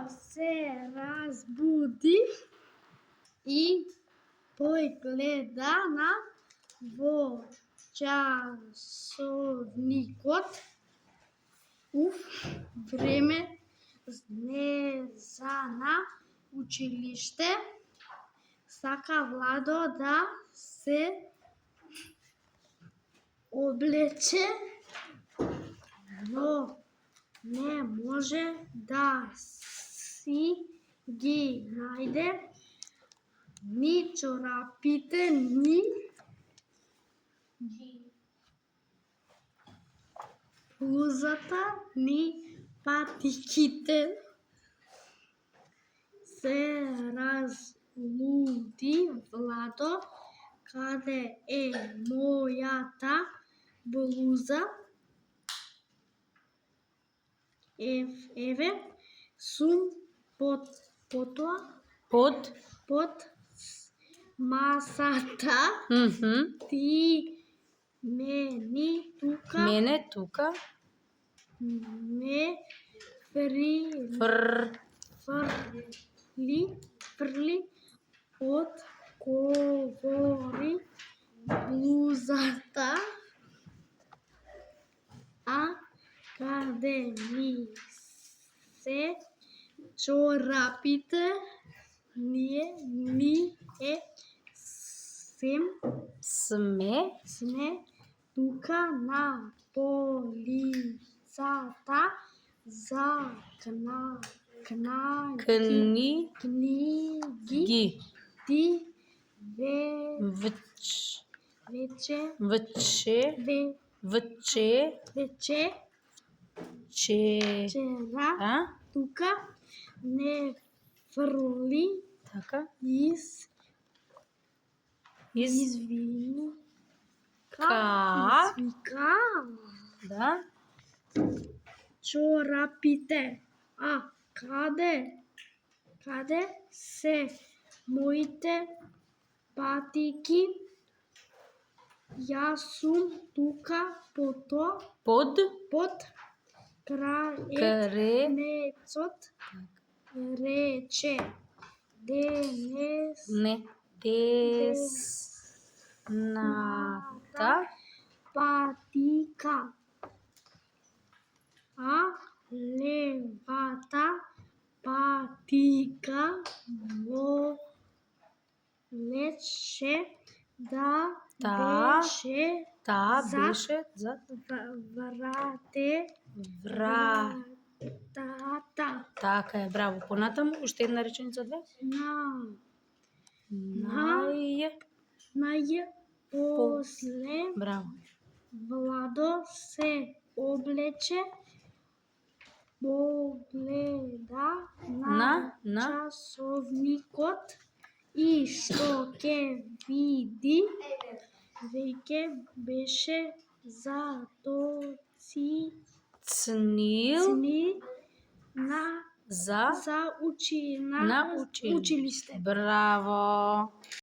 се разбуди и погледа во часовникот. Време за на училиште. Сака Владо да се облече, но не може да си ги најде ни чорапите, ни блузата, ни патиките. Се разлуди Владо, каде е мојата блуза? Еве сум под масата. Ти мене тука ме фрли од ковори блузата, а каде ми се чорапите? Ние сме тука на полицата за книги. Ти вчера тука не фрли. Извика чорапите. А каде се моите патики? Јас сум тука под крајецот, рече десната патика, а левата патика молеше да беше вратата. Така е, браво. Понатаму, уште една реченица, две. После Браво. Владо се облече, погледа на часовникот и што ќе види, веќе беше затоцнил на училиште. Браво.